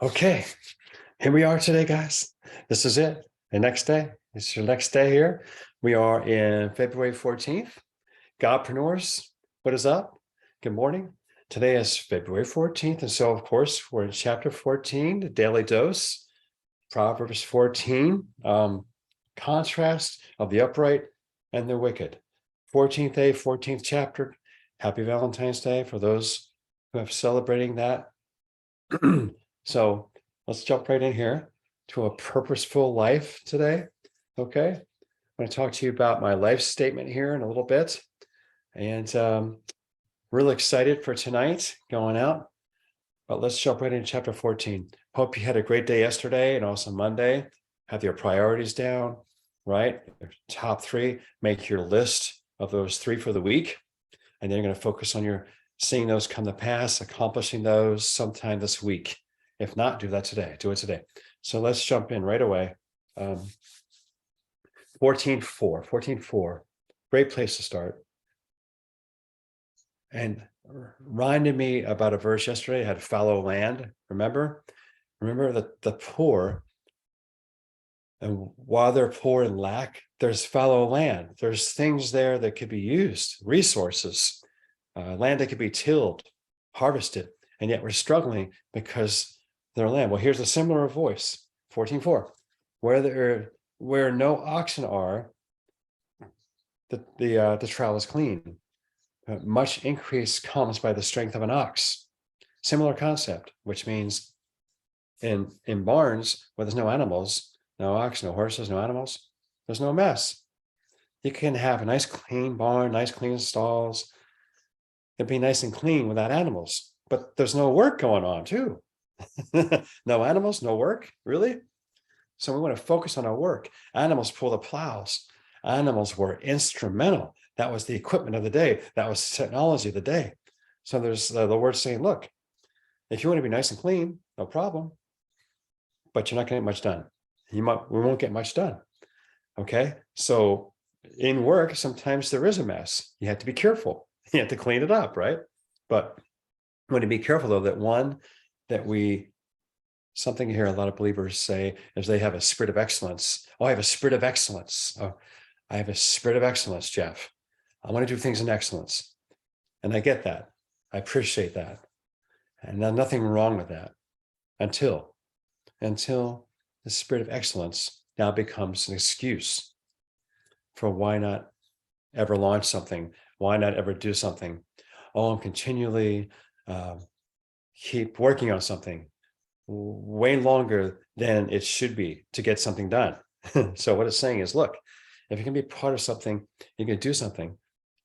Okay, here we are today, guys. This is it. The next day. It's your next day here. We are in February 14th. Godpreneurs, what is up? Good morning. Today is February 14th. And so, of course, we're in chapter 14, the daily dose, Proverbs 14, contrast of the upright and the wicked. 14th day, 14th chapter. Happy Valentine's Day for those who are celebrating that. So let's jump right in here to a purposeful life today. Okay. I'm going to talk to you about my life statement here in a little bit. And really excited for tonight going out. But let's jump right into chapter 14. Hope you had a great day yesterday and also Monday. Have your priorities down, right? Your top three. Make your list of those three for the week. And then you're going to focus on your seeing those come to pass, accomplishing those sometime this week. If not, do that today. Do it today. So let's jump in right away. 14:4. Great place to start. And reminded me about a verse yesterday. I had fallow land. Remember that the poor, and while they're poor and lack, there's fallow land. There's things there that could be used, resources, land that could be tilled, harvested, and yet we're struggling because their land. Well, here's a similar voice, 14:4. Where no oxen are, the trail is clean. Much increase comes by the strength of an ox. Similar concept, which means in barns where there's no animals, no oxen, no horses, no animals, there's no mess. You can have a nice clean barn, nice clean stalls. It'd be nice and clean without animals, but there's no work going on too. No animals, no work, really? So we want to focus on our work. Animals pull the plows. Animals were instrumental. That was the equipment of the day. That was technology of the day. So there's the word saying, look, if you want to be nice and clean, no problem, but you're not going to get much done. We won't get much done. Okay. So in work, sometimes there is a mess. You have to be careful. You have to clean it up, right? But we want to be careful though something here a lot of believers say is they have a spirit of excellence. Oh, I have a spirit of excellence. Oh, I have a spirit of excellence, Jeff. I want to do things in excellence. And I get that. I appreciate that. And nothing wrong with that until the spirit of excellence now becomes an excuse for why not ever launch something? Why not ever do something? Oh, I'm continually keep working on something way longer than it should be to get something done. So what it's saying is, look, if you can be part of something, you can do something,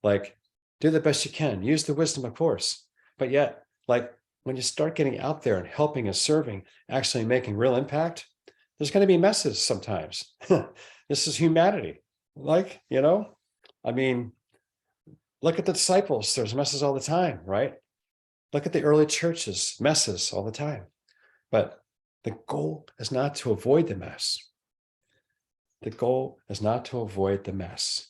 like do the best you can, use the wisdom, of course. But yet, like when you start getting out there and helping and serving, actually making real impact, there's going to be messes sometimes. This is humanity. Like, I mean, look at the disciples. There's messes all the time, right? Look at the early churches, messes all the time. But the goal is not to avoid the mess. The goal is not to avoid the mess.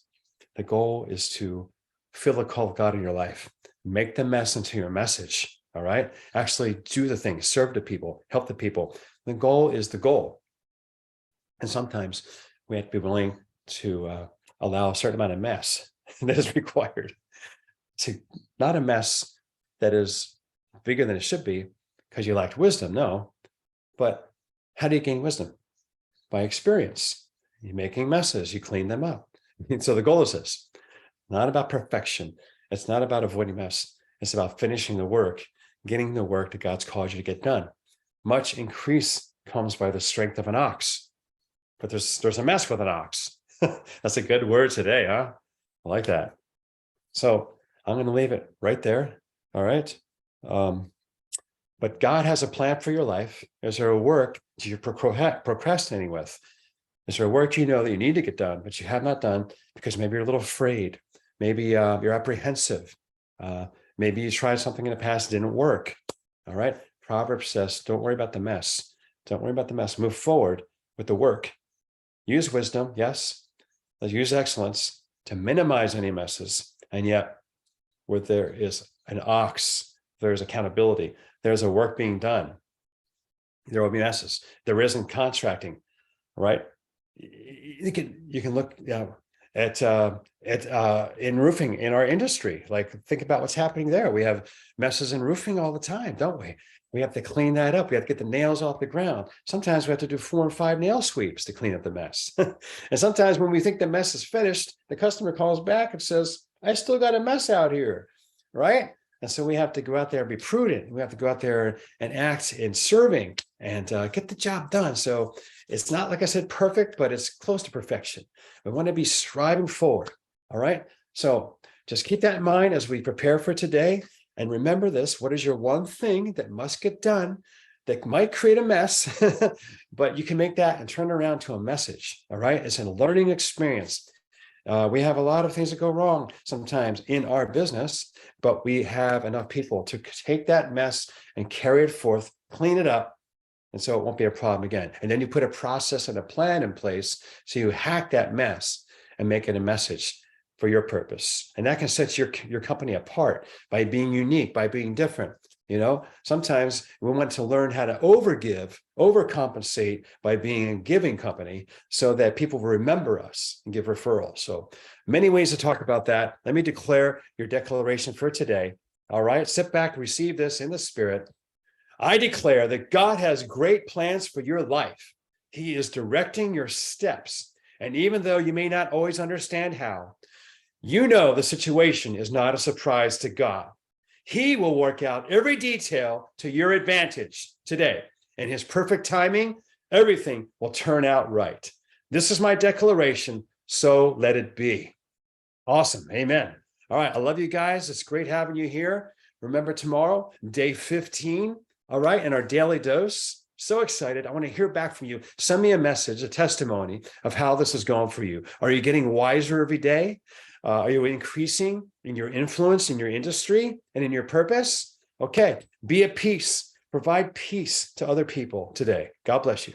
The goal is to feel the call of God in your life. Make the mess into your message, all right? Actually do the things, serve the people, help the people. The goal is the goal. And sometimes we have to be willing to allow a certain amount of mess that is required. Not a mess that is bigger than it should be because you lacked wisdom, no. But how do you gain wisdom? By experience. You're making messes, you clean them up. And so the goal is this, not about perfection. It's not about avoiding mess. It's about finishing the work, getting the work that God's called you to get done. Much increase comes by the strength of an ox, but there's a mess with an ox. That's a good word today, huh? I like that. So I'm going to leave it right there. All right. But God has a plan for your life. Is there a work you're procrastinating with? Is there a work you know that you need to get done, but you have not done because maybe you're a little afraid? Maybe you're apprehensive. Maybe you tried something in the past, didn't work. All right. Proverbs says, don't worry about the mess. Don't worry about the mess. Move forward with the work. Use wisdom, yes. Let's use excellence to minimize any messes. And yet, where there is an ox, there's accountability. There's a work being done. There will be messes. There isn't contracting, right? You can look at in roofing in our industry. Like, think about what's happening there. We have messes in roofing all the time, don't we? We have to clean that up. We have to get the nails off the ground. Sometimes we have to do 4 and 5 nail sweeps to clean up the mess. And sometimes when we think the mess is finished, the customer calls back and says, I still got a mess out here, right? And so we have to go out there and be prudent. We have to go out there and act in serving and get the job done. So it's not, like I said, perfect, but it's close to perfection. We want to be striving forward. All right. So just keep that in mind as we prepare for today. And remember this: what is your one thing that must get done that might create a mess, but you can make that and turn it around to a message? All right. It's a learning experience. We have a lot of things that go wrong sometimes in our business, but we have enough people to take that mess and carry it forth, clean it up, and so it won't be a problem again. And then you put a process and a plan in place, so you hack that mess and make it a message for your purpose. And that can set your company apart by being unique, by being different. Sometimes we want to learn how to overcompensate by being a giving company so that people will remember us and give referrals. So many ways to talk about that. Let me declare your declaration for today. All right, sit back, receive this in the spirit. I declare that God has great plans for your life. He is directing your steps. And even though you may not always understand how, the situation is not a surprise to God. He will work out every detail to your advantage today. In his perfect timing, everything will turn out right. This is my declaration, so let it be. Awesome. Amen. All right. I love you guys. It's great having you here. Remember, tomorrow, day 15. All right. And our daily dose. So excited. I want to hear back from you. Send me a message, a testimony of how this is going for you. Are you getting wiser every day? Are you increasing in your influence in your industry and in your purpose? Okay. Be at peace. Provide peace to other people today. God bless you.